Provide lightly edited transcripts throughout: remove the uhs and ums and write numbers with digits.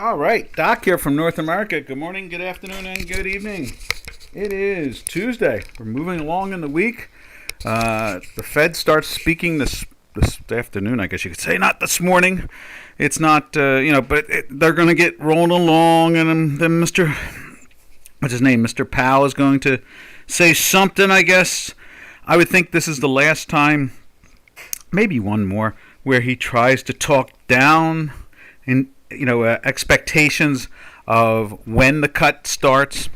All right, Doc here from North America. Good morning, good afternoon, and good evening. It is Tuesday. We're moving along in the week. The Fed starts speaking this afternoon, I guess you could say, not this morning. It's not, but they're going to get rolling along, and then what's his name, Mr. Powell is going to say something, I guess. I would think this is the last time, maybe one more, where he tries to talk down in expectations of when the cut starts.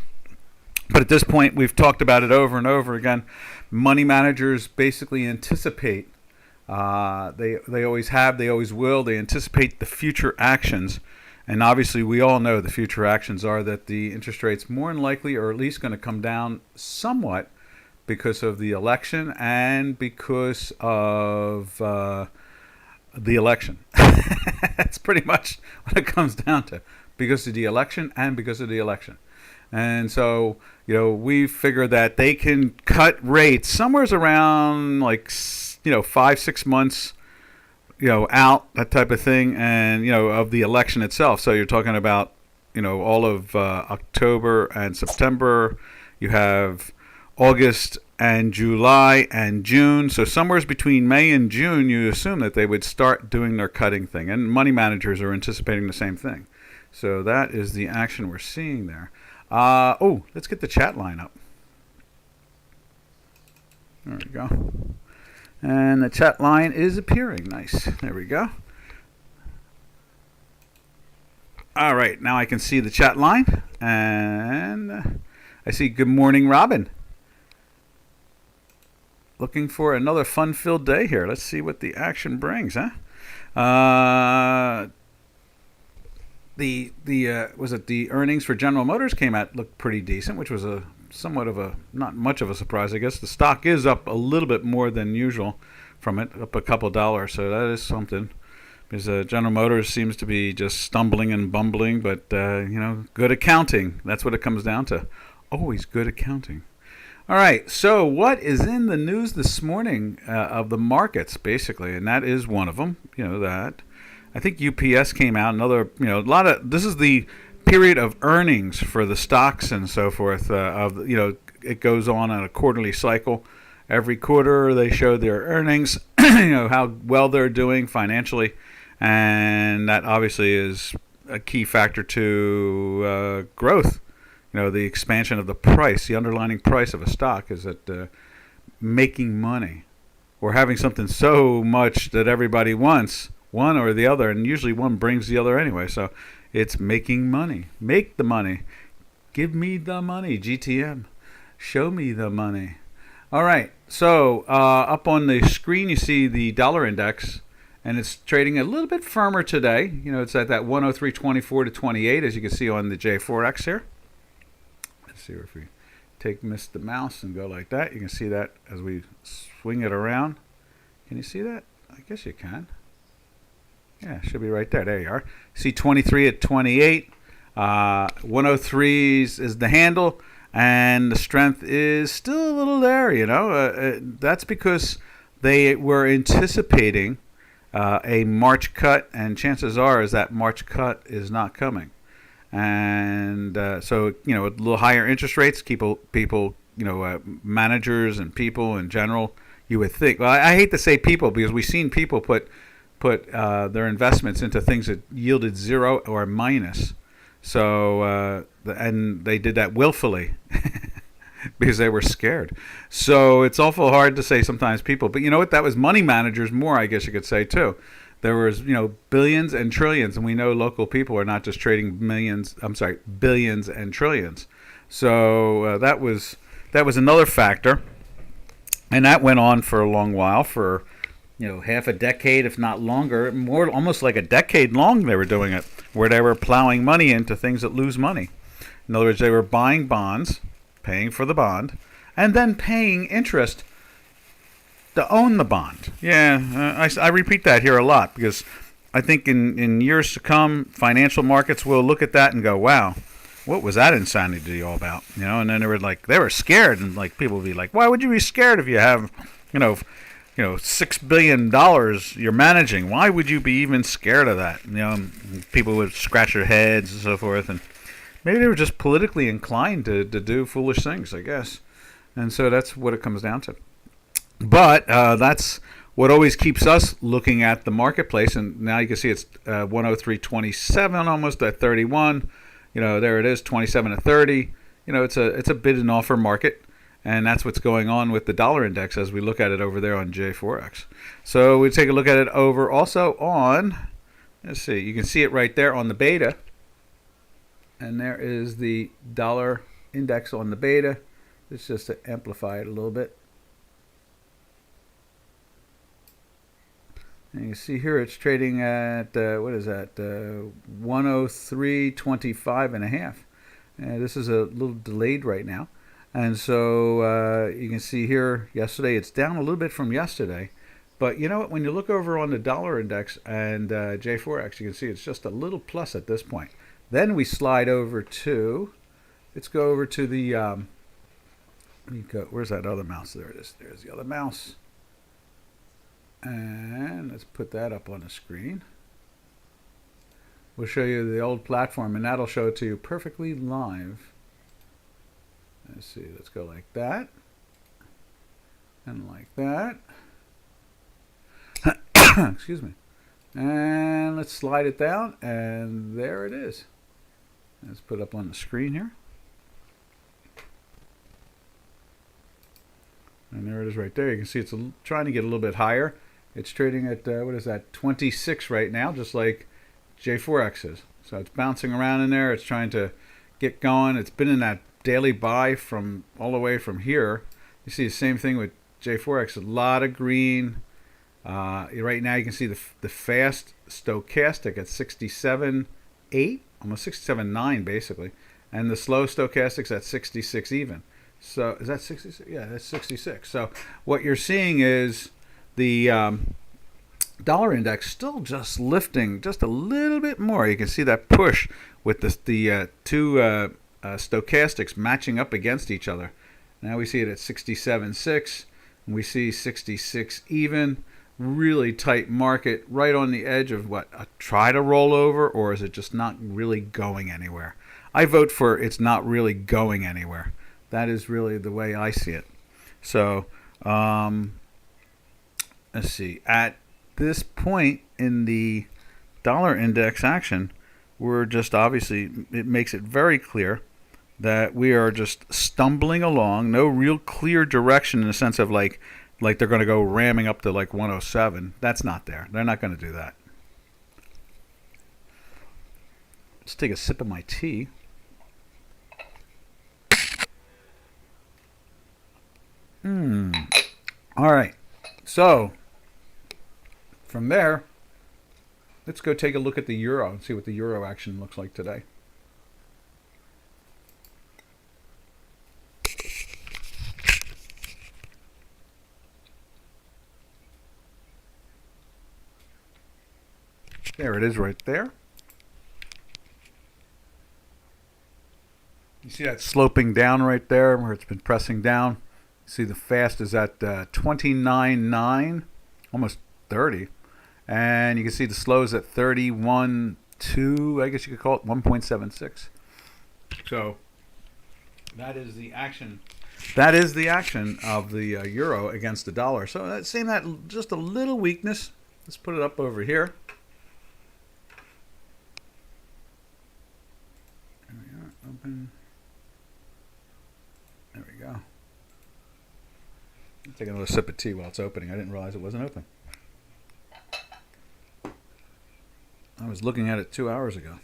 But at this point, we've talked about it over and over again. Money managers basically anticipate. They always have. They always will. They anticipate the future actions. And obviously, we all know the future actions are that the interest rates more than likely are at least going to come down somewhat because of the election and because of the election. That's pretty much what it comes down to. Because of the election and because of the election. And so, we figure that they can cut rates somewhere around 5-6 months, out, that type of thing, and, of the election itself. So you're talking about, all of October and September. You have August and July and June. So somewhere between May and June, you assume that they would start doing their cutting thing. And money managers are anticipating the same thing. So that is the action we're seeing there. Let's get the chat line up. There we go. And the chat line is appearing. Nice. There we go. All right. Now I can see the chat line. And I see good morning, Robin. Looking for another fun-filled day here. Let's see what the action brings, huh? The earnings for General Motors came out, looked pretty decent, which was not much of a surprise, I guess. The stock is up a little bit more than usual from it, up a couple dollars, so that is something. Because General Motors seems to be just stumbling and bumbling, but good accounting. That's what it comes down to. Always good accounting. All right, so what is in the news this morning of the markets, basically, and that is one of them. That. I think UPS came out. Another, this is the period of earnings for the stocks and so forth. It goes on a quarterly cycle. Every quarter they show their earnings, how well they're doing financially, and that obviously is a key factor to growth. The expansion of the price, the underlying price of a stock is that making money or having something so much that everybody wants, one or the other, and usually one brings the other anyway. So it's making money. Make the money. Give me the money, GTM. Show me the money. All right. So up on the screen, you see the dollar index, and it's trading a little bit firmer today. It's at that 103.24 to 28, as you can see on the J4X here. Let's see if we miss the mouse and go like that. You can see that as we swing it around. Can you see that? I guess you can. Yeah, it should be right there. There you are. See 23 at 28. 103 is the handle, and the strength is still a little there. That's because they were anticipating a March cut, and chances are is that March cut is not coming. And so, a little higher interest rates, people, managers and people in general, you would think. Well, I hate to say people because we've seen people put their investments into things that yielded zero or minus. So, and they did that willfully because they were scared. So it's awful hard to say sometimes people. But you know what? That was money managers more, I guess you could say, too. There was, billions and trillions, and we know local people are not just trading billions and trillions. So that was another factor, and that went on for a long while, for half a decade, if not longer, more almost like a decade long. They were doing it, where they were plowing money into things that lose money. In other words, they were buying bonds, paying for the bond, and then paying interest to own the bond. Yeah, I repeat that here a lot because I think in years to come, financial markets will look at that and go, wow, what was that insanity all about? And then they were scared, and people would be like, why would you be scared if you have, $6 billion you're managing. Why would you be even scared of that? People would scratch their heads and so forth, and maybe they were just politically inclined to do foolish things, I guess. And so that's what it comes down to. But that's what always keeps us looking at the marketplace. And now you can see it's 103.27, almost at 31. There it is, 27 to 30. It's a bid and offer market. And that's what's going on with the dollar index as we look at it over there on J4X. So we take a look at it over also on, let's see, you can see it right there on the beta. And there is the dollar index on the beta. It's just to amplify it a little bit. And you can see here it's trading at, what is that, 103.25 and a half. This is a little delayed right now. And so you can see here yesterday it's down a little bit from yesterday. But you know what? When you look over on the dollar index and J4X, you can see it's just a little plus at this point. Then we slide over to, let's go over to the, where's that other mouse? There it is. There's the other mouse. And let's put that up on the screen. We'll show you the old platform, and that'll show it to you perfectly live. Let's see, let's go like that. And like that. Excuse me. And let's slide it down, and there it is. Let's put it up on the screen here. And there it is right there. You can see it's trying to get a little bit higher. It's trading at, what is that, 26 right now, just like J4X is. So it's bouncing around in there. It's trying to get going. It's been in that daily buy from all the way from here. You see the same thing with J4X. A lot of green. Right now you can see the fast stochastic at 67.8, almost 67.9 basically. And the slow stochastic's at 66 even. So is that 66? Yeah, that's 66. So what you're seeing is the dollar index still just lifting just a little bit more. You can see that push with the two stochastics matching up against each other. Now we see it at 67.6, and we see 66 even. Really tight market, right on the edge of what, a try to roll over, or is it just not really going anywhere? I vote for it's not really going anywhere. That is really the way I see it. So let's see, at this point in the dollar index action, we're just obviously, it makes it very clear that we are just stumbling along, no real clear direction in the sense of like they're going to go ramming up to like 107. That's not there. They're not going to do that. Let's take a sip of my tea. All right. So from there, let's go take a look at the euro and see what the euro action looks like today. There it is right there. You see that sloping down right there where it's been pressing down? You see the fast is at 29.9, almost 30. And you can see the slow is at 31.2, I guess you could call it 1.76. So that is the action. That is the action of the euro against the dollar. So seeing that just a little weakness. Let's put it up over here. There we are. Open. There we go. Take another sip of tea while it's opening. I didn't realize it wasn't open. I was looking at it 2 hours ago.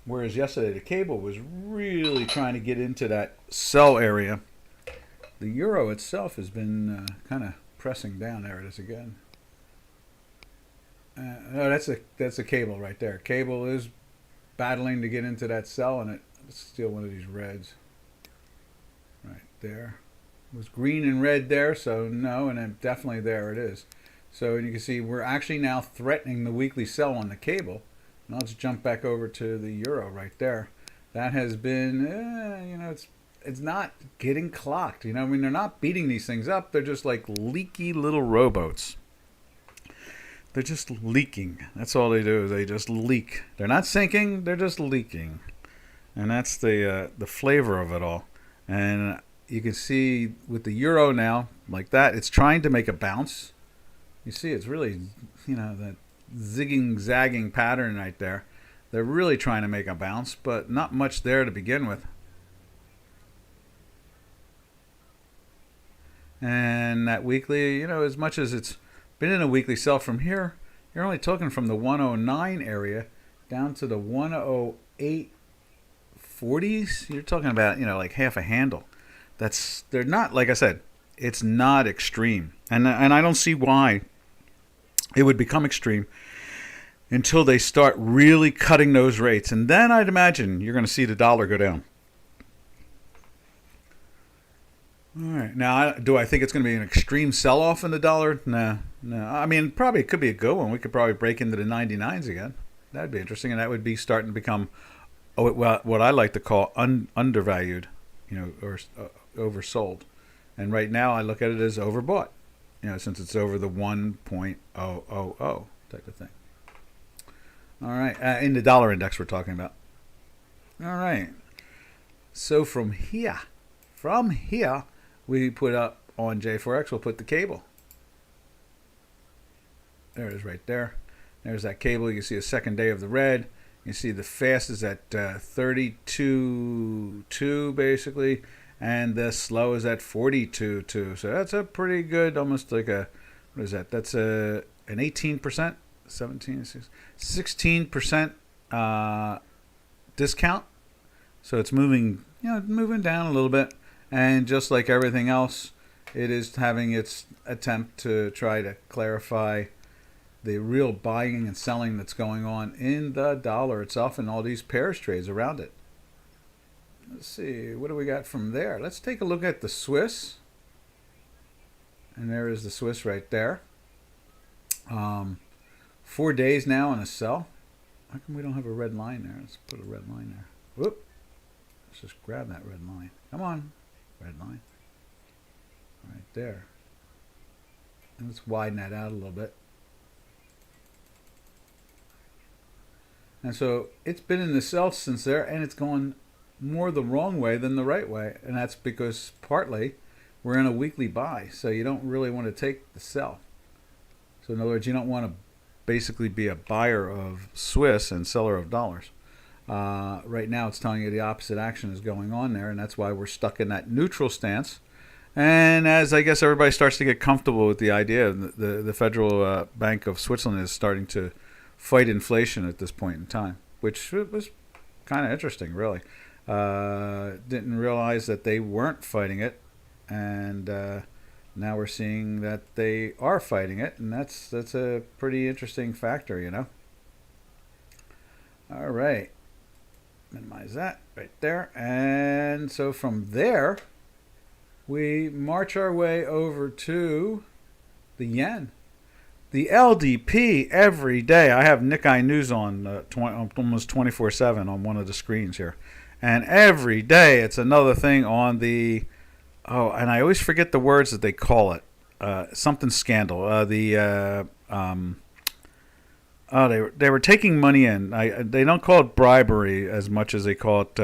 Whereas yesterday the cable was really trying to get into that sell area. The euro itself has been kind of pressing down. There it is again. No, that's a cable right there. Cable is battling to get into that sell, and let's steal one of these reds. Right there. It was green and red there, so no, and then definitely there it is. So you can see we're actually now threatening the weekly sell on the cable. Now let's jump back over to the euro right there. That has been, it's it's not getting clocked. You know, I mean, they're not beating these things up. They're just like leaky little rowboats. They're just leaking. That's all they do. They just leak. They're not sinking. They're just leaking, and that's the flavor of it all. And you can see with the euro now, like that, it's trying to make a bounce. You see, it's really, that zigging, zagging pattern right there. They're really trying to make a bounce, but not much there to begin with. And that weekly, as much as it's been in a weekly sell from here, you're only talking from the 109 area down to the 108.40s. You're talking about, like half a handle. They're not, like I said, it's not extreme. And I don't see why it would become extreme until they start really cutting those rates. And then I'd imagine you're going to see the dollar go down. All right. Now, do I think it's going to be an extreme sell-off in the dollar? No. I mean, probably it could be a good one. We could probably break into the 99s again. That'd be interesting, and that would be starting to become what I like to call undervalued, or oversold. And right now, I look at it as overbought, since it's over the 1.000 type of thing. All right. In the dollar index we're talking about. All right. So from here, we put up on J4X, we'll put the cable. There it is right there. There's that cable. You can see a second day of the red. You see the fast is at 32.2 basically, and the slow is at 42.2. So that's a pretty good, almost like what is that? That's an 18%, 16% discount. So it's moving down a little bit. And just like everything else, it is having its attempt to try to clarify the real buying and selling that's going on in the dollar itself and all these pairs trades around it. Let's see, what do we got from there? Let's take a look at the Swiss. And there is the Swiss right there. 4 days now on a sell. How come we don't have a red line there? Let's put a red line there. Whoop. Let's just grab that red line. Come on. Red line. Right there. And let's widen that out a little bit. And so it's been in the sell since there, and it's going more the wrong way than the right way. And that's because partly we're in a weekly buy. So you don't really want to take the sell. So in other words, you don't want to basically be a buyer of Swiss and seller of dollars. Right now it's telling you the opposite action is going on there, and that's why we're stuck in that neutral stance. And as I guess everybody starts to get comfortable with the idea, the Federal Bank of Switzerland is starting to fight inflation at this point in time, which was kind of interesting, really. Didn't realize that they weren't fighting it, and now we're seeing that they are fighting it, and that's a pretty interesting factor, All right. Minimize that right there. And so from there, we march our way over to the yen. The LDP every day. I have Nikkei News on almost 24/7 on one of the screens here. And every day it's another thing on the, and I always forget the words that they call it. Something scandal. They were taking money in. They don't call it bribery as much as they call it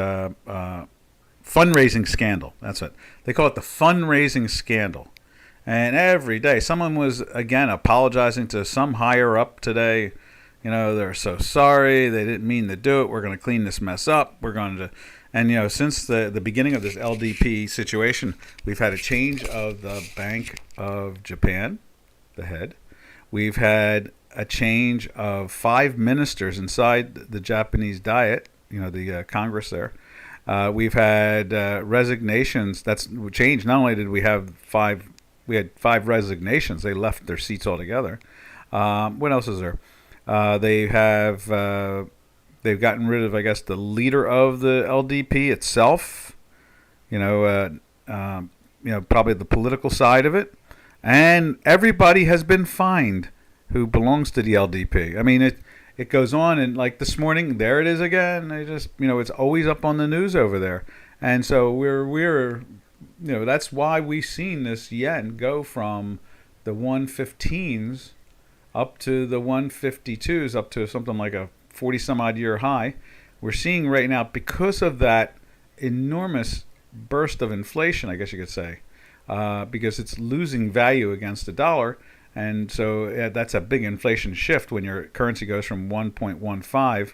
fundraising scandal. That's it. They call it the fundraising scandal. And every day, someone was, again, apologizing to some higher up today. They're so sorry. They didn't mean to do it. We're going to clean this mess up. We're going to... And, since the beginning of this LDP situation, we've had a change of the Bank of Japan, the head. We've had a change of 5 ministers inside the Japanese Diet, the Congress there. We've had resignations. That's changed. Not only did we have 5 resignations. They left their seats altogether. What else is there? They've gotten rid of, I guess, the leader of the LDP itself. Probably the political side of it. And everybody has been fined who belongs to the LDP. I mean, it goes on, and like this morning, there it is again. They just, it's always up on the news over there. And so we're that's why we've seen this yen go from the 115s up to the 152s, up to something like a 40 some odd year high. We're seeing right now, because of that enormous burst of inflation, I guess you could say, because it's losing value against the dollar. And so that's a big inflation shift when your currency goes from 1.15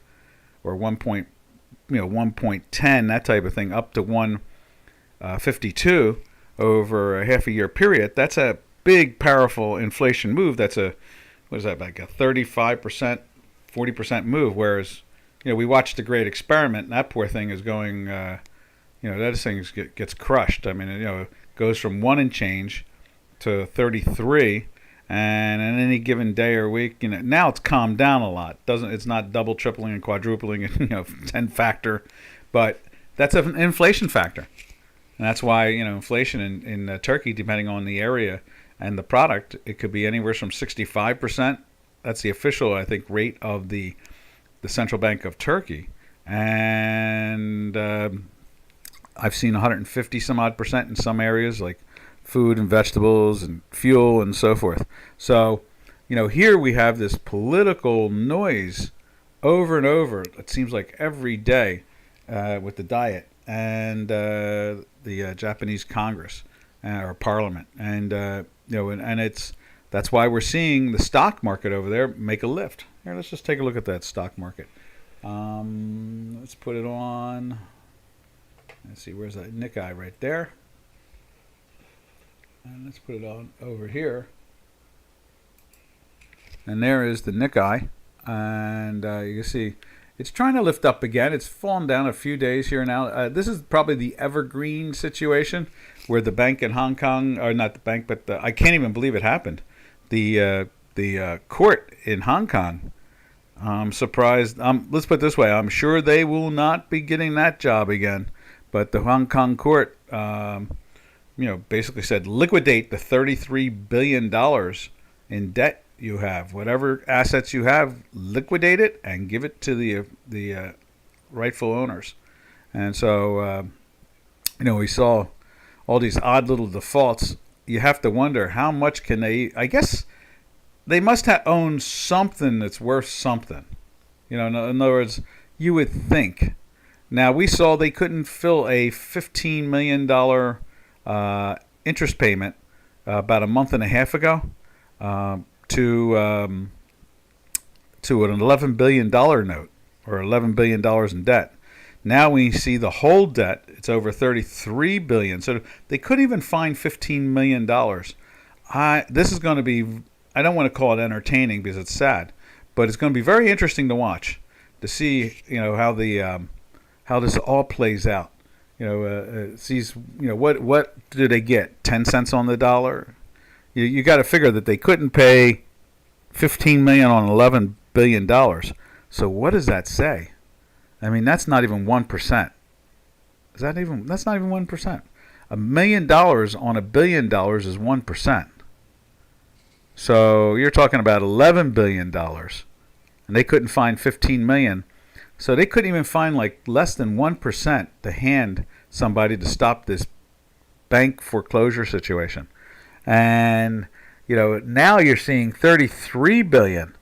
or 1.10, that type of thing, up to 152 over a half a year period. That's a big, powerful inflation move. That's what is that, like a 35%, 40% move. Whereas, we watched The Great Experiment, and that poor thing is going, that thing gets crushed. I mean, it goes from 1 and change to 33. And on any given day or week, now it's calmed down a lot. It's not double, tripling, and quadrupling, 10 factor, but that's an inflation factor, and that's why inflation in Turkey, depending on the area and the product, it could be anywhere from 65%. That's the official, I think, rate of the Central Bank of Turkey, and I've seen 150 some odd percent in some areas, like food and vegetables and fuel and so forth. So, here we have this political noise over and over. It seems like every day with the diet and the Japanese Congress or Parliament, and that's why we're seeing the stock market over there make a lift. Here, let's just take a look at that stock market. Let's put it on. Let's see, where's that Nikkei right there? And let's put it on over here. And there is the Nikkei. And you can see it's trying to lift up again. It's fallen down a few days here now. This is probably the evergreen situation where the bank in Hong Kong, or not the bank, but I can't even believe it happened. The court in Hong Kong, I'm surprised. Let's put it this way. I'm sure they will not be getting that job again. But the Hong Kong court basically said liquidate the $33 billion in debt you have. Whatever assets you have, liquidate it and give it to the rightful owners. And so, we saw all these odd little defaults. You have to wonder how much can they, I guess they must have owned something that's worth something. In other words, you would think. Now, we saw they couldn't fill a $15 million interest payment about a month and a half ago to an $11 billion note, or $11 billion in debt. Now we see the whole debt; it's over $33 billion. So they couldn't even find $15 million. This is going to be, I don't want to call it entertaining because it's sad, but it's going to be very interesting to watch, to see how this all plays out. What do they get? 10 cents on the dollar? You got to figure that they couldn't pay $15 million on $11 billion. So what does that say? I mean, that's not even 1%. That's not even 1%. $1 million on $1 billion is 1%. So you're talking about $11 billion, and they couldn't find $15 million. So they couldn't even find less than 1% to hand somebody to stop this bank foreclosure situation. And, now you're seeing $33 billion.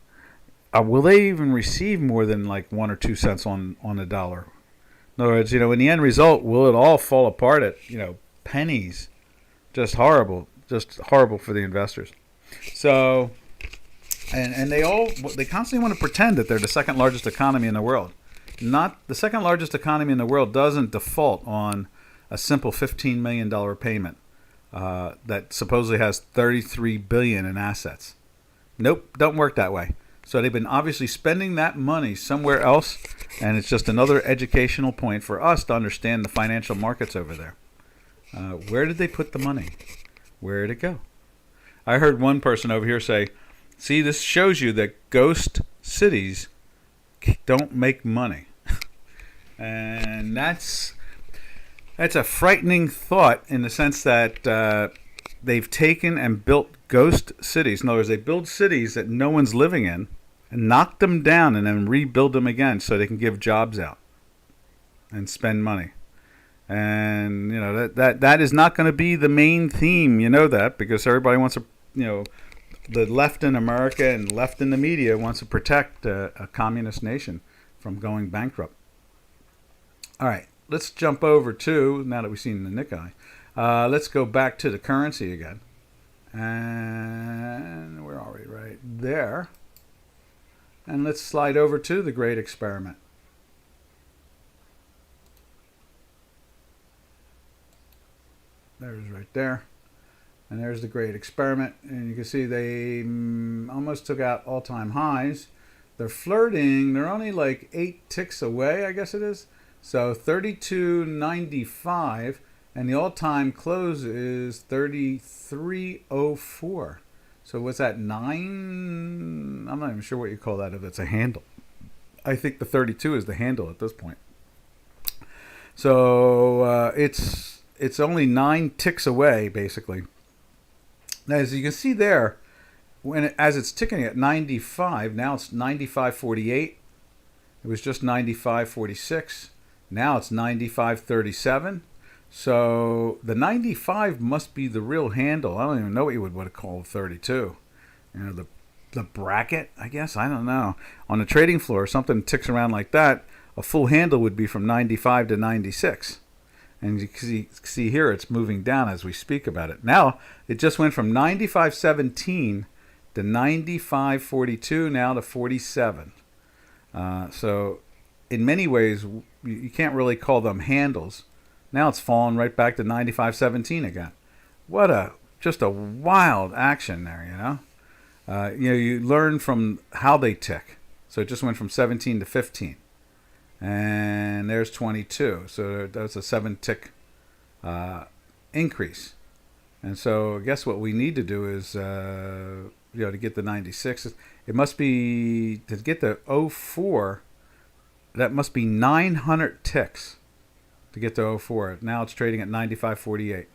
Will they even receive more than 1 or 2 cents on the dollar? In other words, in the end result, will it all fall apart at, pennies? Just horrible for the investors. So, and they constantly want to pretend that they're the second largest economy in the world. Not the second largest economy in the world doesn't default on a simple $15 million payment that supposedly has $33 billion in assets. Nope, don't work that way. So they've been obviously spending that money somewhere else, and it's just another educational point for us to understand the financial markets over there. Where did they put the money? Where did it go? I heard one person over here say, see, this shows you that ghost cities don't make money. And that's a frightening thought, in the sense that they've taken and built ghost cities. In other words, they build cities that no one's living in and knock them down and then rebuild them again so they can give jobs out and spend money. And that is not going to be the main theme. You know that, because everybody wants to, the left in America and left in the media wants to protect a communist nation from going bankrupt. All right, let's jump over to, now that we've seen the Nikkei, let's go back to the currency again. And where are we? Right there. And let's slide over to the Great Experiment. There's right there. And there's the Great Experiment. And you can see they almost took out all-time highs. They're flirting. They're only like 8 ticks away, I guess it is. So 32.95. And the all-time close is 33.04. So what's that, 9? I'm not even sure what you call that if it's a handle. I think the 32 is the handle at this point. So it's only 9 ticks away, basically. Now, as you can see there, as it's ticking at 95, now it's 95.48. It was just 95.46. Now it's 95.37. So the 95 must be the real handle. I don't even know what you would call 32. The bracket, I guess. I don't know. On the trading floor, something ticks around like that, a full handle would be from 95 to 96. And you can see here it's moving down as we speak about it. Now, it just went from 95.17 to 95.42, now to 47. So in many ways, you can't really call them handles. Now it's fallen right back to 95.17 again. Just a wild action there, you learn from how they tick. So it just went from 17 to 15. And there's 22. So that's a 7-tick increase. And so I guess what we need to do is, to get the 96, it must be, to get the 04, that must be 900 ticks to get to 04. Now it's trading at 95.48.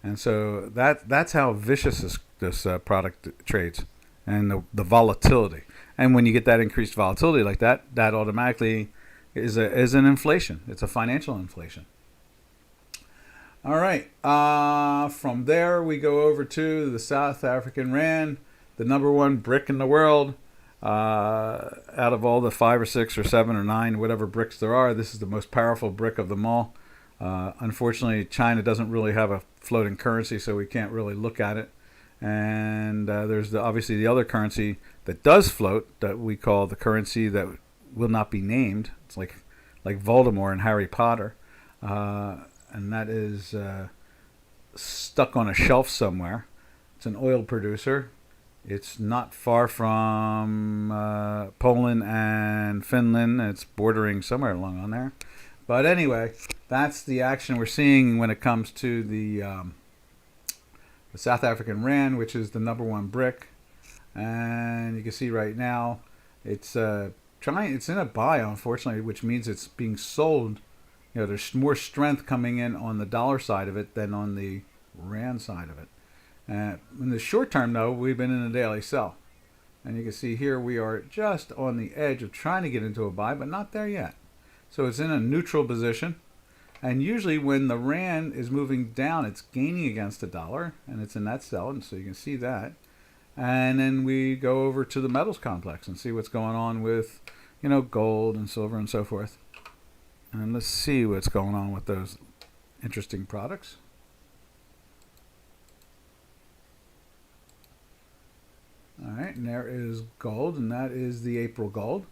And so that's how vicious this product trades, and the volatility. And when you get that increased volatility like that, that automatically is an inflation. It's a financial inflation. All right. From there, we go over to the South African Rand, the number one brick in the world. Out of all the 5 or 6 or 7 or 9, whatever bricks there are, this is the most powerful brick of them all. Unfortunately, China doesn't really have a floating currency, so we can't really look at it. And there's obviously the other currency that does float, that we call the currency that will not be named. It's like Voldemort and Harry Potter, and that is stuck on a shelf somewhere. It's an oil producer. It's not far from Poland and Finland. It's bordering somewhere along on there. But anyway, that's the action we're seeing when it comes to the South African Rand, which is the number one brick. And you can see right now it's it's in a buy, unfortunately, which means it's being sold. There's more strength coming in on the dollar side of it than on the Rand side of it. In the short term, though, we've been in a daily sell. And you can see here we are just on the edge of trying to get into a buy, but not there yet. So it's in a neutral position. And usually when the Rand is moving down, it's gaining against the dollar, and it's in that sell, and so you can see that. And then we go over to the metals complex and see what's going on with, gold and silver and so forth. And let's see what's going on with those interesting products. All right, and there is gold, and that is the April gold.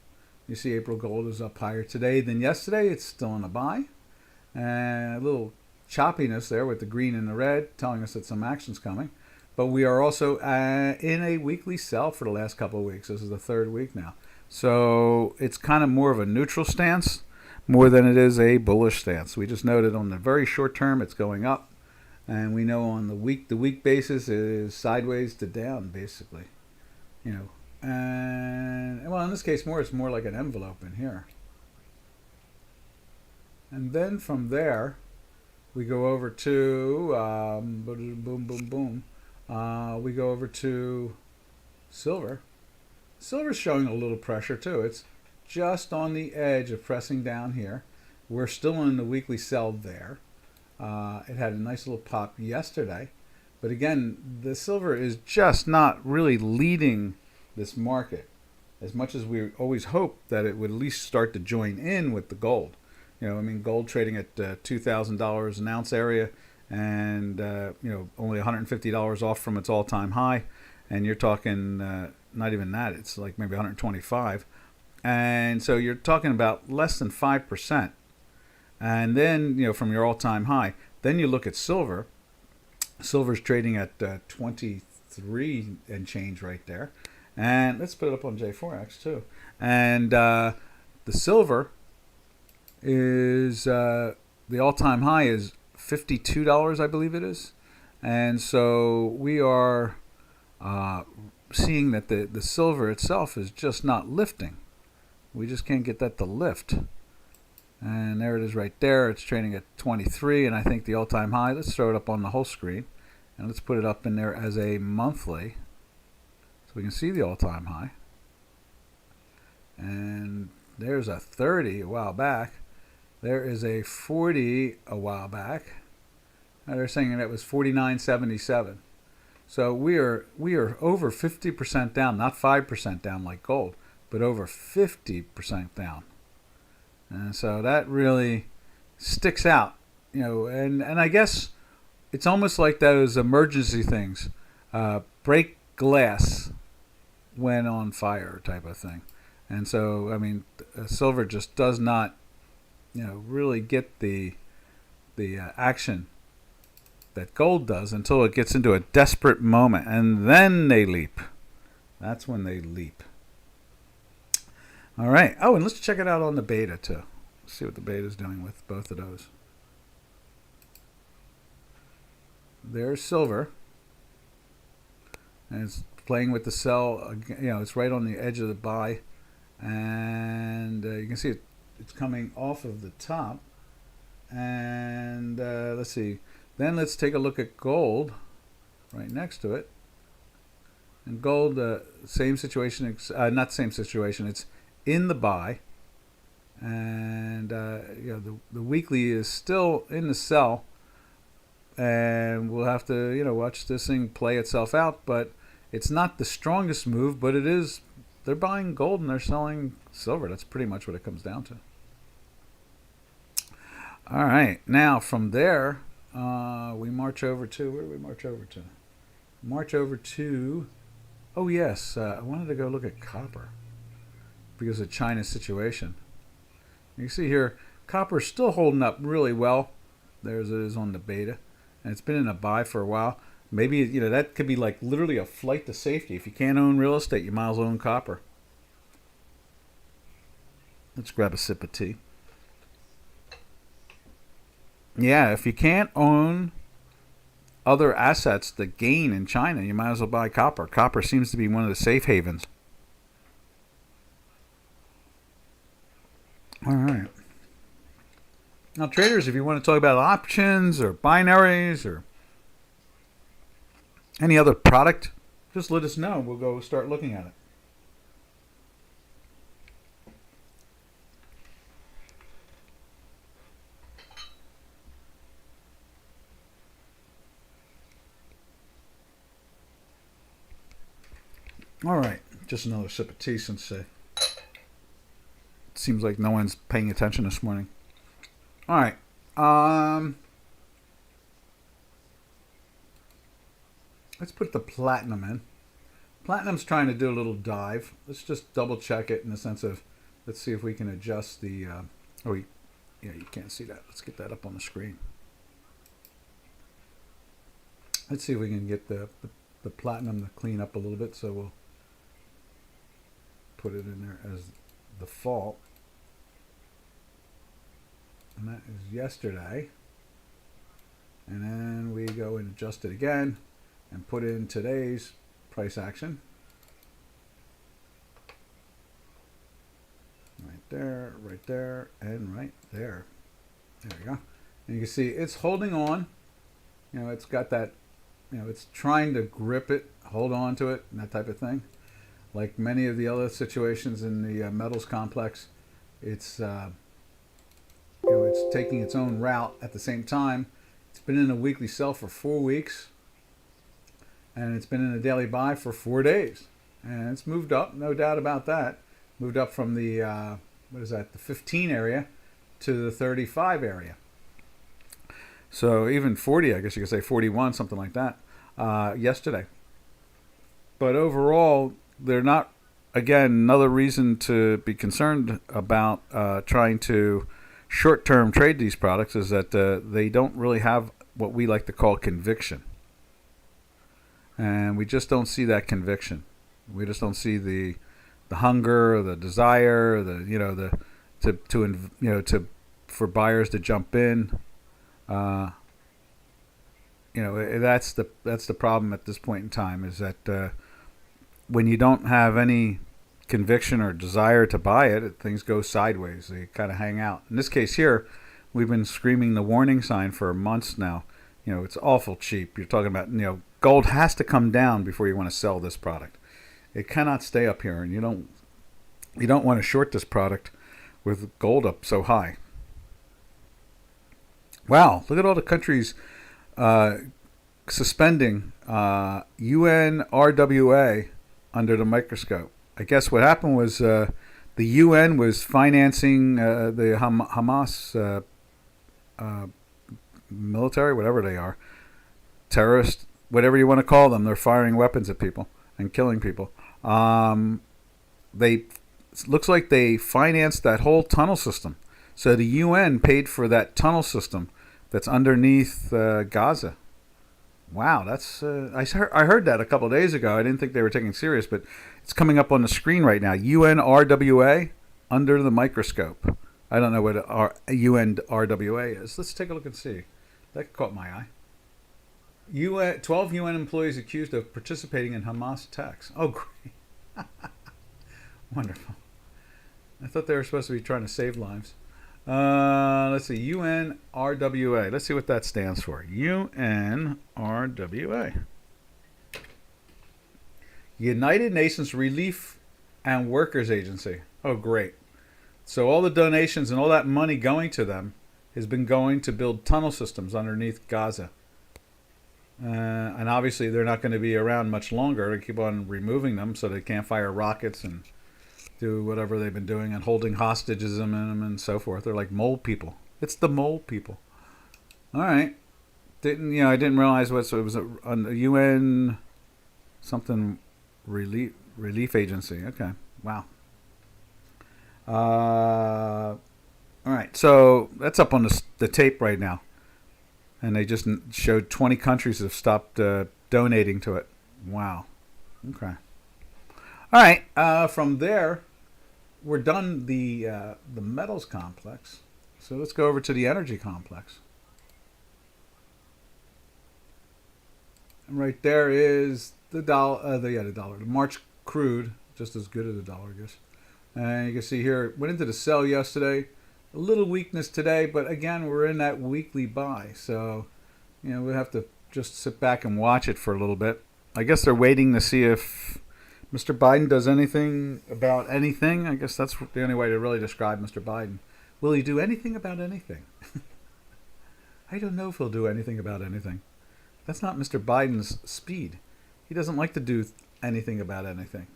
You see April gold is up higher today than yesterday. It's still in a buy. And a little choppiness there with the green and the red, telling us that some action's coming. But we are also in a weekly sell for the last couple of weeks. This is the 3rd week now. So it's kind of more of a neutral stance more than it is a bullish stance. We just noted on the very short term it's going up. And we know on the week-to-week basis it is sideways to down, basically. And well, in this case, it's more like an envelope in here. And then from there, we go over to we go over to silver. Silver's showing a little pressure too. It's just on the edge of pressing down here. We're still in the weekly sell there. It had a nice little pop yesterday. But again, the silver is just not really leading this market as much as we always hoped that it would at least start to join in with the gold. Gold trading at $2,000 an ounce area, and only $150 off from its all-time high, and you're talking not even that. It's like maybe 125, and so you're talking about less than 5%. And then from your all-time high, then you look at silver. Silver's trading at 23 and change right there. And let's put it up on J4X too. And the silver is the all-time high is $52, I believe it is. And so we are seeing that the silver itself is just not lifting. We just can't get that to lift. And there it is right there. It's trading at 23, and I think the all-time high. Let's throw it up on the whole screen, and let's put it up in there as a monthly, so we can see the all-time high. And there's a 30 a while back. There is a 40 a while back. Now they're saying that was 49.77. So we are over 50% down, not 5% down like gold, but over 50% down. And so that really sticks out, and I guess it's almost like those emergency things, break glass when on fire type of thing. And so, silver just does not, really get the action that gold does until it gets into a desperate moment, and then they leap. That's when they leap. All right. Oh, and let's check it out on the beta too. See what the beta is doing with both of those. There's silver, and it's playing with the sell. It's right on the edge of the buy, and you can see it's coming off of the top. And let's see. Then let's take a look at gold, right next to it. And gold, same situation. Not same situation. It's in the buy, and the weekly is still in the sell, and we'll have to watch this thing play itself out. But it's not the strongest move, but it is. They're buying gold and they're selling silver. That's pretty much what it comes down to. All right, now from there we march over to, where do we march over to? March over to, oh yes, I wanted to go look at copper, because of China's situation. You can see here, copper's still holding up really well. There's it is on the beta, and it's been in a buy for a while. Maybe that could be like literally a flight to safety. If you can't own real estate, you might as well own copper. Let's grab a sip of tea. Yeah, if you can't own other assets that gain in China, you might as well buy copper. Copper seems to be one of the safe havens. All right. Now, traders, if you want to talk about options or binaries or any other product, just let us know. We'll go start looking at it. All right. Just another sip of tea since it seems like no one's paying attention this morning. All right. Let's put the platinum in. Platinum's trying to do a little dive. Let's just double check it in the sense of, let's see if we can adjust the, yeah, you can't see that. Let's get that up on the screen. Let's see if we can get the platinum to clean up a little bit. So we'll put it in there as default. And that is yesterday. And then we go and adjust it again and put in today's price action. Right there, and right there. There we go. And you can see it's holding on. It's got that, it's trying to grip it, hold on to it, and that type of thing. Like many of the other situations in the metals complex, it's it's taking its own route at the same time. It's been in a weekly sell for 4 weeks, and it's been in a daily buy for 4 days, and it's moved up, no doubt about that. Moved up from the what is that, the 15 area to the 35 area. So even 40, I guess you could say 41, something like that, yesterday. But overall, they're not. Again, another reason to be concerned about trying to short-term trade these products is that they don't really have what we like to call conviction, and we just don't see that conviction. We just don't see the hunger, the desire, for buyers to jump in. That's the problem at this point in time, is that when you don't have any conviction or desire to buy it, things go sideways. They kind of hang out. In this case here, we've been screaming the warning sign for months now. It's awful cheap. You're talking about, gold has to come down before you want to sell this product. It cannot stay up here, and you don't want to short this product with gold up so high. Wow, look at all the countries suspending UN RWA under the microscope. I guess what happened was the UN was financing the Hamas military, whatever they are, terrorists, whatever you want to call them. They're firing weapons at people and killing people. It looks like they financed that whole tunnel system. So the UN paid for that tunnel system that's underneath Gaza. Wow, that's I heard that a couple of days ago. I didn't think they were taking it serious, but it's coming up on the screen right now. UNRWA under the microscope. I don't know what UNRWA is. Let's take a look and see. That caught my eye. 12 UN employees accused of participating in Hamas attacks. Oh, great. Wonderful. I thought they were supposed to be trying to save lives. Let's see, UNRWA. Let's see what that stands for. UNRWA. United Nations Relief and Workers Agency. Oh, great. So all the donations and all that money going to them has been going to build tunnel systems underneath Gaza. And obviously they're not going to be around much longer. They keep on removing them so they can't fire rockets and do whatever they've been doing and holding hostages in them and so forth. They're like mole people. It's the mole people. All right. I didn't realize it was a UN something relief agency. Okay. Wow. All right. So that's up on the tape right now. And they just showed 20 countries have stopped donating to it. Wow. Okay. All right. From there, we're done the metals complex. So let's go over to the energy complex. And right there is the dollar. The March crude, just as good as the dollar, I guess. And you can see here, it went into the sell yesterday. A little weakness today, but again, we're in that weekly buy. So, we'll have to just sit back and watch it for a little bit. I guess they're waiting to see if Mr. Biden does anything about anything. I guess that's the only way to really describe Mr. Biden. Will he do anything about anything? I don't know if he'll do anything about anything. That's not Mr. Biden's speed. He doesn't like to do anything about anything.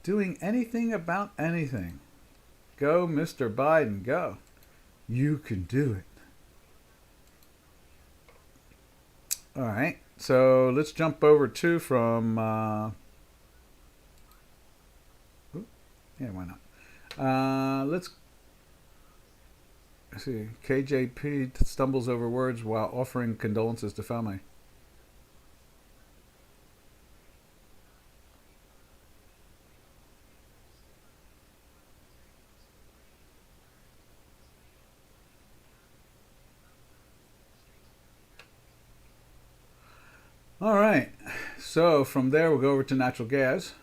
Doing anything about anything. Go, Mr. Biden, go. You can do it. All right, so let's jump over to from... why not? Let's see. KJP stumbles over words while offering condolences to family. All right, so from there we'll go over to natural gas.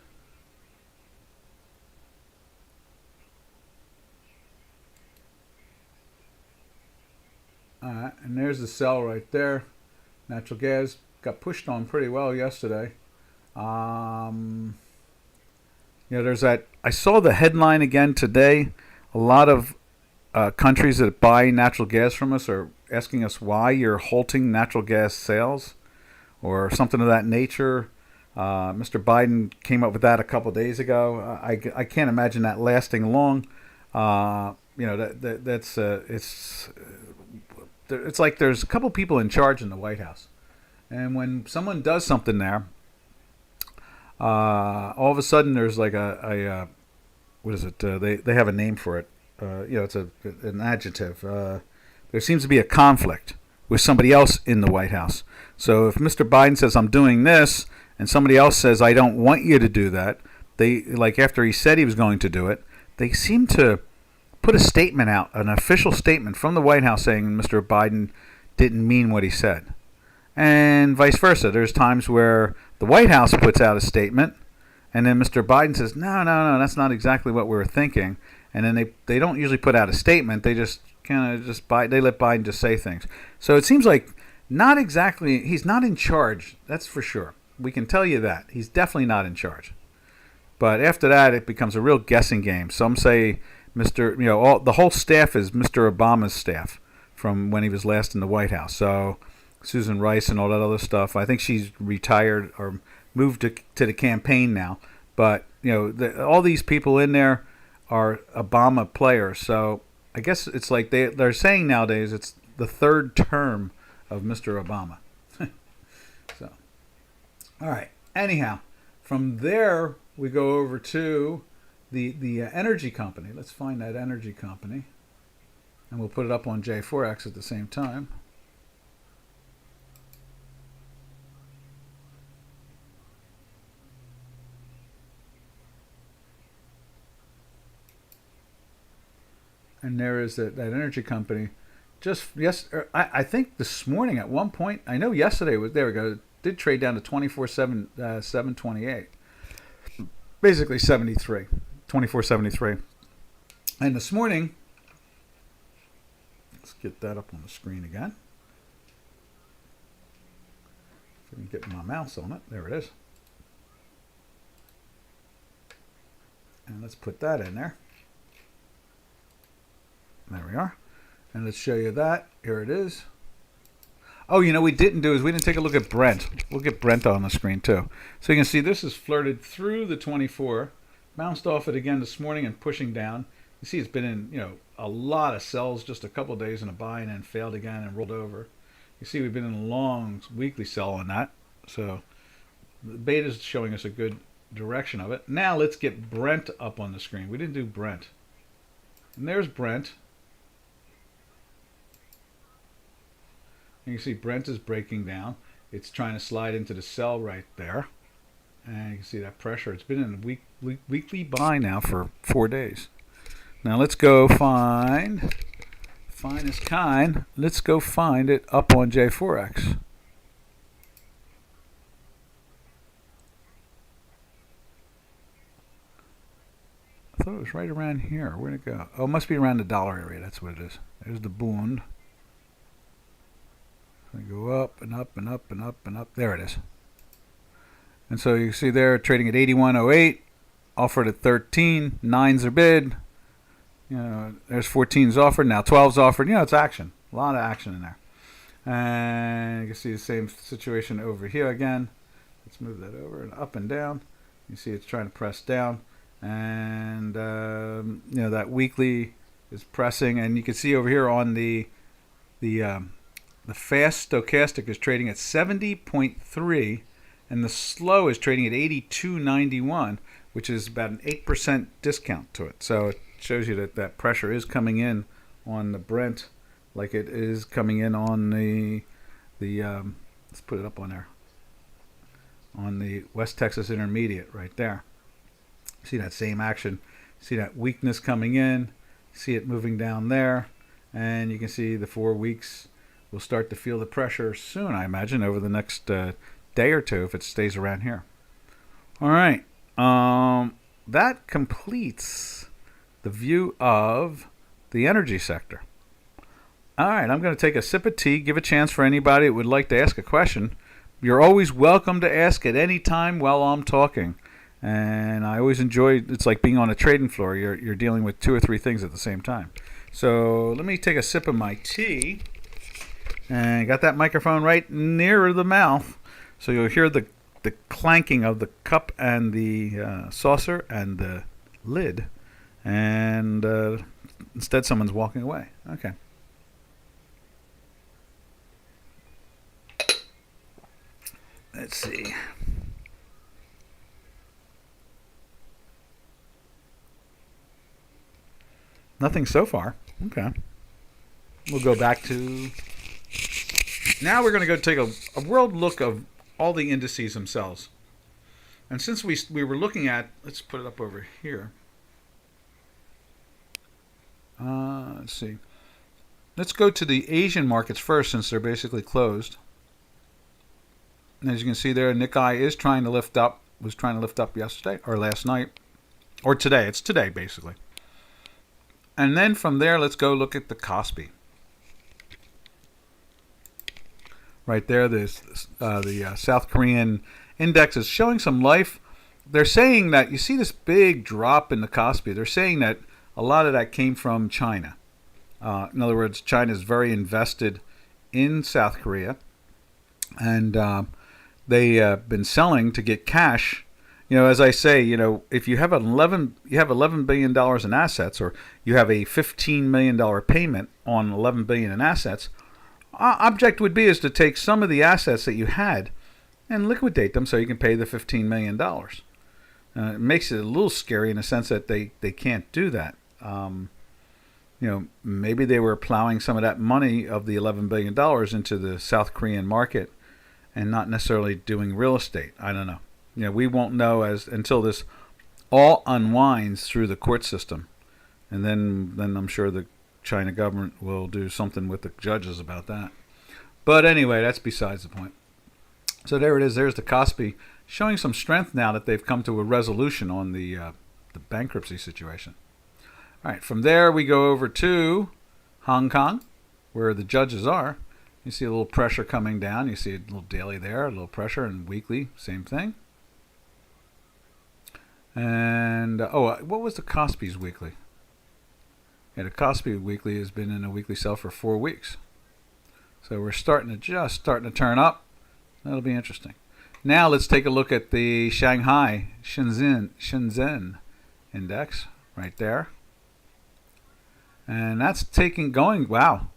All right, and there's the sell right there. Natural gas got pushed on pretty well yesterday. There's that. I saw the headline again today. A lot of countries that buy natural gas from us are asking us why you're halting natural gas sales or something of that nature. Mr. Biden came up with that a couple of days ago. I can't imagine that lasting long. It's like there's a couple people in charge in the White House, and when someone does something there, all of a sudden there's like a what is it? They have a name for it. It's an adjective. There seems to be a conflict with somebody else in the White House. So if Mr. Biden says I'm doing this, and somebody else says I don't want you to do that, they like after he said he was going to do it, they seem to put a statement out, an official statement from the White House saying Mr. Biden didn't mean what he said. And vice versa. There's times where the White House puts out a statement, and then Mr. Biden says, no, that's not exactly what we were thinking. And then they don't usually put out a statement. They just they let Biden just say things. So it seems like not exactly, he's not in charge, that's for sure. We can tell you that. He's definitely not in charge. But after that, it becomes a real guessing game. Some say the whole staff is Mr. Obama's staff from when he was last in the White House. So Susan Rice and all that other stuff. I think she's retired or moved to the campaign now. But all these people in there are Obama players. So I guess it's like they're saying nowadays it's the third term of Mr. Obama. So, all right. Anyhow, from there we go over to the energy company. Let's find that energy company, and we'll put it up on J4X at the same time. And there is that energy company. I think this morning at one point, I know yesterday was, there we go, did trade down to 728. Basically 73. 24.73. And this morning, let's get that up on the screen again. If I can get my mouse on it. There it is. And let's put that in there. There we are. And let's show you that. Here it is. Oh, we didn't take a look at Brent. We'll get Brent on the screen too. So you can see this is flirted through the 24, bounced off it again this morning and pushing down. You see it's been in, a lot of sells just a couple of days in a buy and then failed again and rolled over. You see we've been in a long weekly sell on that. So the beta is showing us a good direction of it. Now let's get Brent up on the screen. We didn't do Brent. And there's Brent. And you see Brent is breaking down. It's trying to slide into the sell right there. And you can see that pressure. It's been in a weekly buy now for 4 days. Now let's go find is kind. Let's go find it up on J4X. I thought it was right around here. Where'd it go? Oh, it must be around the dollar area. That's what it is. There's the bond. We go up and up and up and up and up. There it is. And so you see there trading at 81.08, offered at 13. 9s are bid. There's 14s offered. Now 12s offered. It's action. A lot of action in there. And you can see the same situation over here again. Let's move that over and up and down. You see it's trying to press down. And, that weekly is pressing. And you can see over here on the fast stochastic is trading at 70.3, and the slow is trading at 82.91, which is about an 8% discount to it. So it shows you that pressure is coming in on the Brent, like it is coming in on the let's put it up on there, on the West Texas Intermediate right there. See that same action. See that weakness coming in. See it moving down there, and you can see the 4 weeks. We'll start to feel the pressure soon, I imagine, over the next day or two if it stays around here. All right. That completes the view of the energy sector. All right. I'm going to take a sip of tea, give a chance for anybody that would like to ask a question. You're always welcome to ask at any time while I'm talking. And I always enjoy. It's like being on a trading floor. You're dealing with two or three things at the same time. So let me take a sip of my tea, and got that microphone right nearer the mouth, so you'll hear the clanking of the cup and the saucer and the lid. And instead, someone's walking away. Okay. Let's see. Nothing so far. Okay. We'll go back to... Now we're going to go take a world look of all the indices themselves. And since we were looking at... Let's put it up over here. Let's see. Let's go to the Asian markets first, since they're basically closed. And as you can see there, Nikkei is trying to lift up. Was trying to lift up yesterday or last night. Or today. It's today, basically. And then from there, let's go look at the Kospi. Right there, the South Korean index is showing some life. They're saying that, you see this big drop in the Kospi. They're saying that a lot of that came from China. In other words, China is very invested in South Korea. And they've been selling to get cash. You know, as I say, you know, if you have $11 billion in assets, or you have a $15 million payment on $11 billion in assets, object would be is to take some of the assets that you had and liquidate them so you can pay the $15 million. It makes it a little scary in the sense that they can't do that. You know, maybe they were plowing some of that money of the $11 billion into the South Korean market and not necessarily doing real estate. I don't know. You know, we won't know until this all unwinds through the court system. And then I'm sure the China government will do something with the judges about that. But anyway, that's besides the point. So there it is. There's the Kospi showing some strength now that they've come to a resolution on the bankruptcy situation. All right, from there we go over to Hong Kong, where the judges are. You see a little pressure coming down. You see a little daily there, a little pressure, and weekly, same thing. And, what was the Kospi's weekly? Yeah, the Kospi weekly has been in a weekly sell for 4 weeks. So we're starting to turn up. That'll be interesting. Now let's take a look at the Shanghai Shenzhen index right there. And that's wow.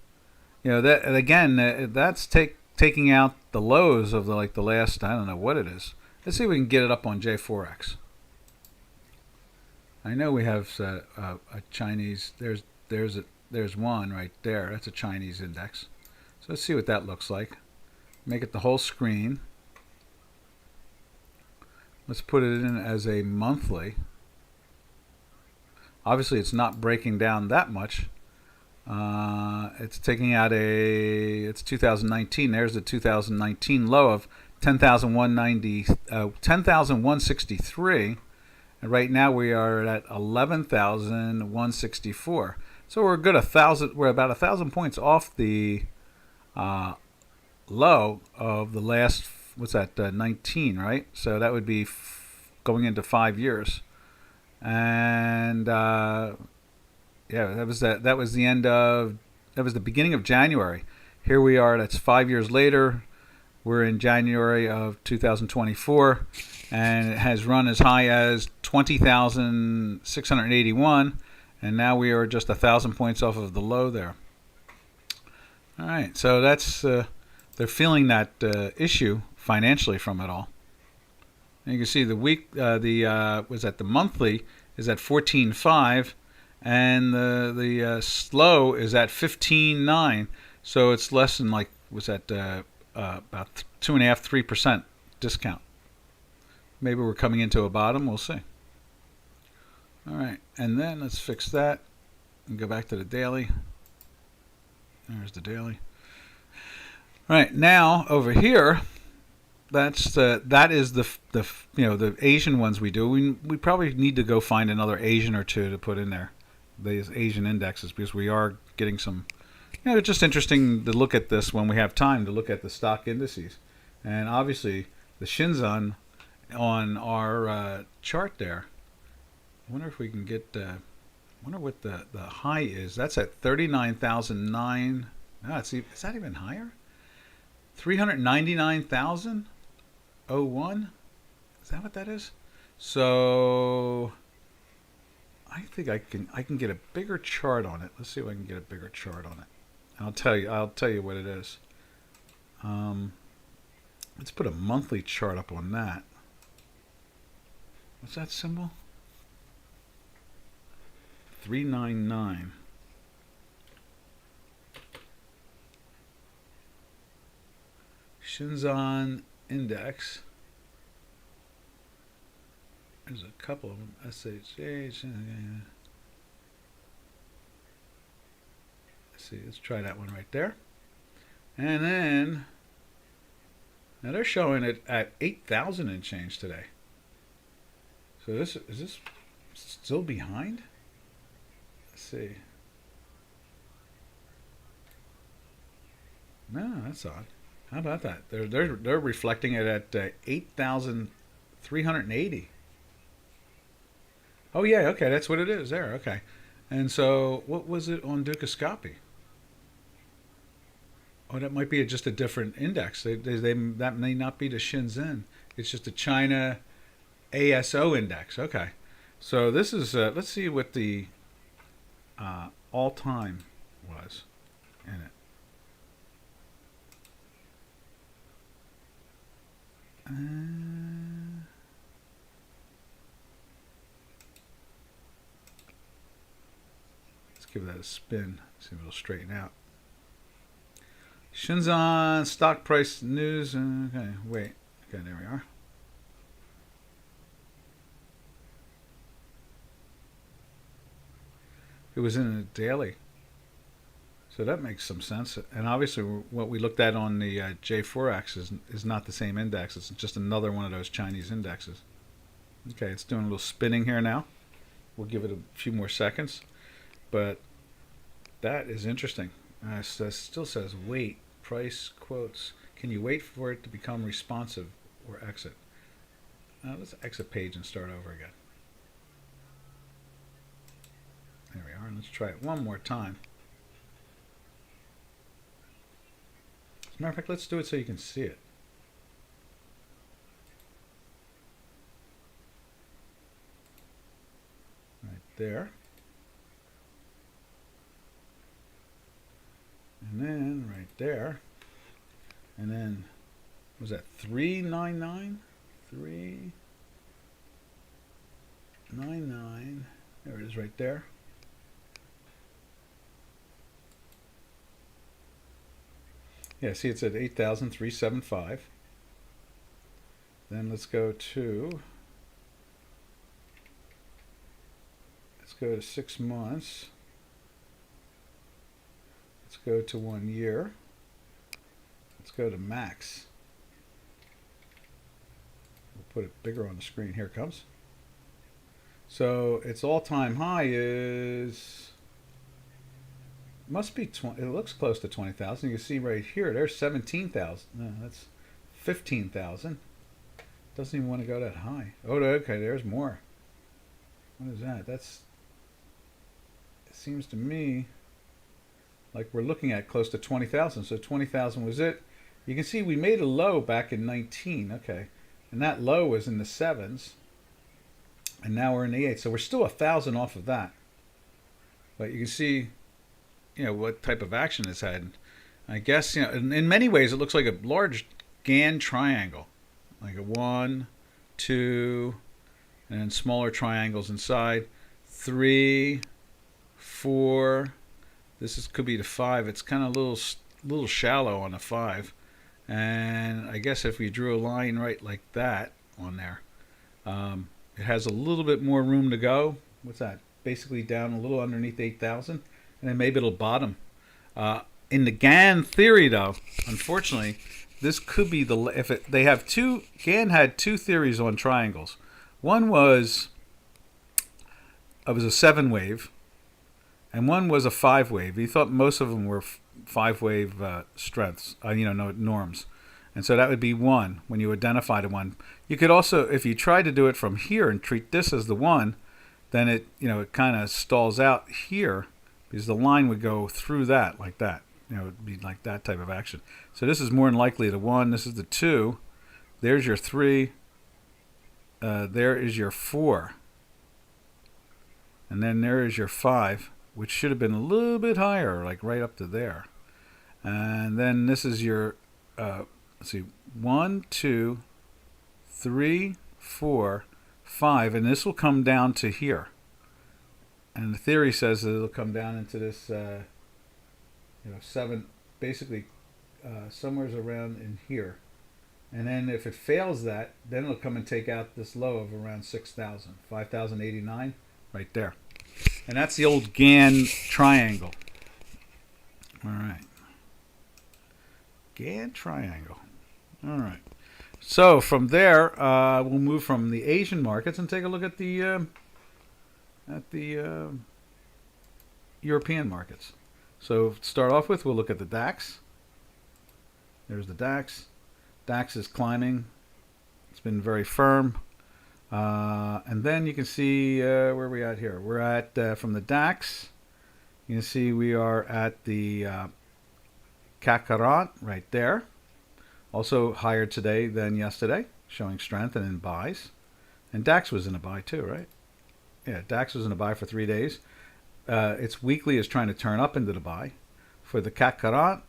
You know, that again, that's taking out the lows of the last, I don't know what it is. Let's see if we can get it up on J4X. I know we have a Chinese. There's one right there. That's a Chinese index. So let's see what that looks like. Make it the whole screen. Let's put it in as a monthly. Obviously, it's not breaking down that much. It's taking out it's 2019. There's the 2019 low of 10,163. And right now we are at 11,164. So we're good 1,000. We're about 1,000 points off the low of the last. What's that? 19, right? So that would be going into 5 years. And yeah, that was the end of. That was the beginning of January. Here we are. That's 5 years later. We're in January of 2024, and it has run as high as 20,681, and now we are just 1,000 points off of the low there. All right, so that's they're feeling that issue financially from it all. And you can see the the monthly is at 14.5, and the slow is at 15.9. So it's less than about 2.5-3% discount. Maybe we're coming into a bottom. We'll see. All right, and then let's fix that and go back to the daily. There's the daily. All right, now over here, that is the Asian ones we do. We probably need to go find another Asian or two to put in there, these Asian indexes, because we are getting some. It's just interesting to look at this when we have time to look at the stock indices. And obviously, the Shenzhen on our chart there. I wonder if we can get. Wonder what the high is. That's at 39,009. No, is that even higher? 399,001. Is that what that is? So I think I can get a bigger chart on it. Let's see if I can get a bigger chart on it. I'll tell you what it is. Let's put a monthly chart up on that. What's that symbol? 399. Shenzhen Index. There's a couple of them. SHH. Let's see. Let's try that one right there. And then, now they're showing it at 8,000 and change today. So is this still behind? Let's see. No, that's odd. How about that? They're reflecting it at 8,380. Oh yeah, okay, that's what it is there. Okay, and so what was it on Dukascopy? Oh, that might be just a different index. That may not be the Shenzhen. It's just a China ASO index. Okay, so this is let's see what the all time was in it. Let's give that a spin. See if it'll straighten out. Shenzhen stock price news. Okay, wait. Okay, there we are. It was in a daily. So that makes some sense. And obviously, what we looked at on the J4X is not the same index. It's just another one of those Chinese indexes. Okay, it's doing a little spinning here now. We'll give it a few more seconds. But that is interesting. It still says wait, price, quotes. Can you wait for it to become responsive or exit? Let's exit page and start over again. There we are. Let's try it one more time. As a matter of fact, let's do it so you can see it. Right there. And then right there. And then, was that 399? 399. There it is right there. Yeah, see it's at 8,375. Then let's go to 6 months. Let's go to 1 year. Let's go to max. We'll put it bigger on the screen. Here it comes. So its all-time high is, must be 20. It looks close to 20,000. You can see right here. There's 17,000. No, that's 15,000. Doesn't even want to go that high. Oh, okay. There's more. What is that? It seems to me like we're looking at close to 20,000. So 20,000 was it. You can see we made a low back in 19. Okay, and that low was in the 7s, and now we're in the 8s. So we're still 1,000 off of that. But you can see, what type of action it's had. I guess, in many ways it looks like a large Gann triangle, like a 1, 2, and then smaller triangles inside. 3, 4. This could be the 5. It's kind of a little shallow on the 5. And I guess if we drew a line right like that on there, it has a little bit more room to go. What's that? Basically down a little underneath 8,000. And then maybe it'll bottom. In the Gann theory, though, unfortunately, this could be Gann had two theories on triangles. One was it was a 7 wave, and one was a 5 wave. He thought most of them were 5 wave strengths, norms. And so that would be 1 when you identify the one. You could also, if you try to do it from here and treat this as the 1, then it kind of stalls out here because the line would go through that like that. It'd be like that type of action. So this is more than likely the 1. This is the 2. There's your 3. There is your 4. And then there is your 5, which should have been a little bit higher, like right up to there. And then this is your, let's see, 1, 2, 3, 4, 5, and this will come down to here. And the theory says that it'll come down into this, 7, basically somewhere around in here. And then if it fails that, then it'll come and take out this low of around 6,000, 5,089, right there. And that's the old Gann triangle. All right. Gann triangle. All right. So from there, we'll move from the Asian markets and take a look at the European markets. So to start off with, we'll look at the DAX. There's the DAX. DAX is climbing. It's been very firm. And then you can see where are we at here. We're at from the DAX. You can see we are at the CAC 40 right there. Also higher today than yesterday, showing strength and in buys. And DAX was in a buy too, right? Yeah, DAX was in a buy for 3 days. Its weekly is trying to turn up into the buy. For the CAC 40,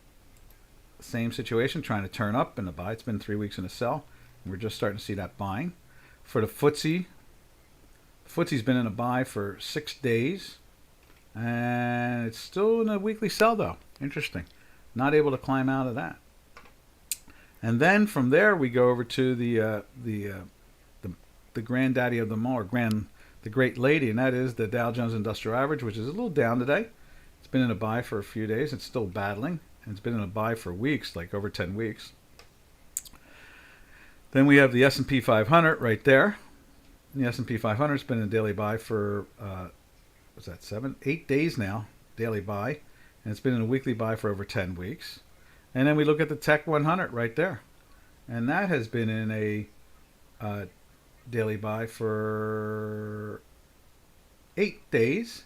same situation, trying to turn up in the buy. It's been 3 weeks in a sell. And we're just starting to see that buying. For the FTSE, FTSE's been in a buy for 6 days. And it's still in a weekly sell though. Interesting. Not able to climb out of that. And then from there we go over to the granddaddy of them all, or the great lady, and that is the Dow Jones Industrial Average, which is a little down today. It's been in a buy for a few days. It's still battling, and it's been in a buy for weeks, like over 10 weeks. Then we have the S&P 500 right there. The S&P 500 has been in a daily buy for what's that, 8 days now, daily buy, and it's been in a weekly buy for over 10 weeks. And then we look at the Tech 100 right there, and that has been in a daily buy for 8 days,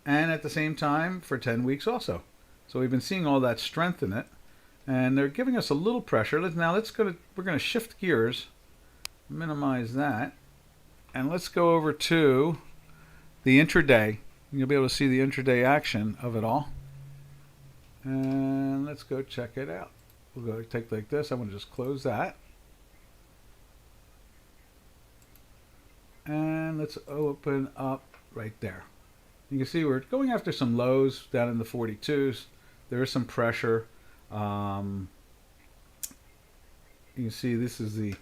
and at the same time for 10 weeks also. So we've been seeing all that strength in it, and they're giving us a little pressure. We're going to shift gears, minimize that, and let's go over to the intraday. You'll be able to see the intraday action of it all. And let's go check it out. We'll go take like this. I'm going to just close that. And let's open up right there. You can see we're going after some lows down in the 42s. There is some pressure. You can see this is the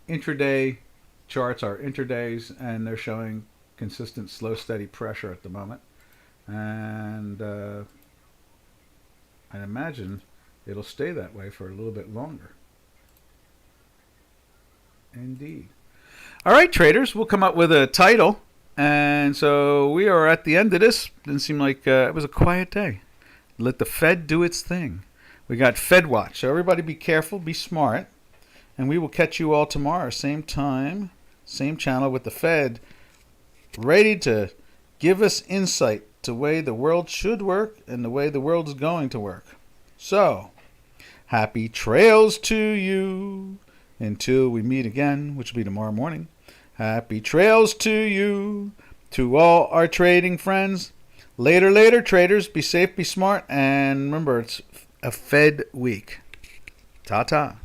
intraday charts, are intradays, and they're showing consistent slow steady pressure at the moment. And I imagine it'll stay that way for a little bit longer. Indeed. All right, traders, we'll come up with a title. And so we are at the end of this. Didn't seem like it was a quiet day. Let the Fed do its thing. We got Fed Watch. So everybody be careful, be smart. And we will catch you all tomorrow, same time, same channel, with the Fed ready to give us insight to the way the world should work and the way the world is going to work. So, happy trails to you until we meet again, which will be tomorrow morning. Happy trails to you, to all our trading friends. Later, later, traders. Be safe, be smart, and remember, it's a Fed week. Ta-ta.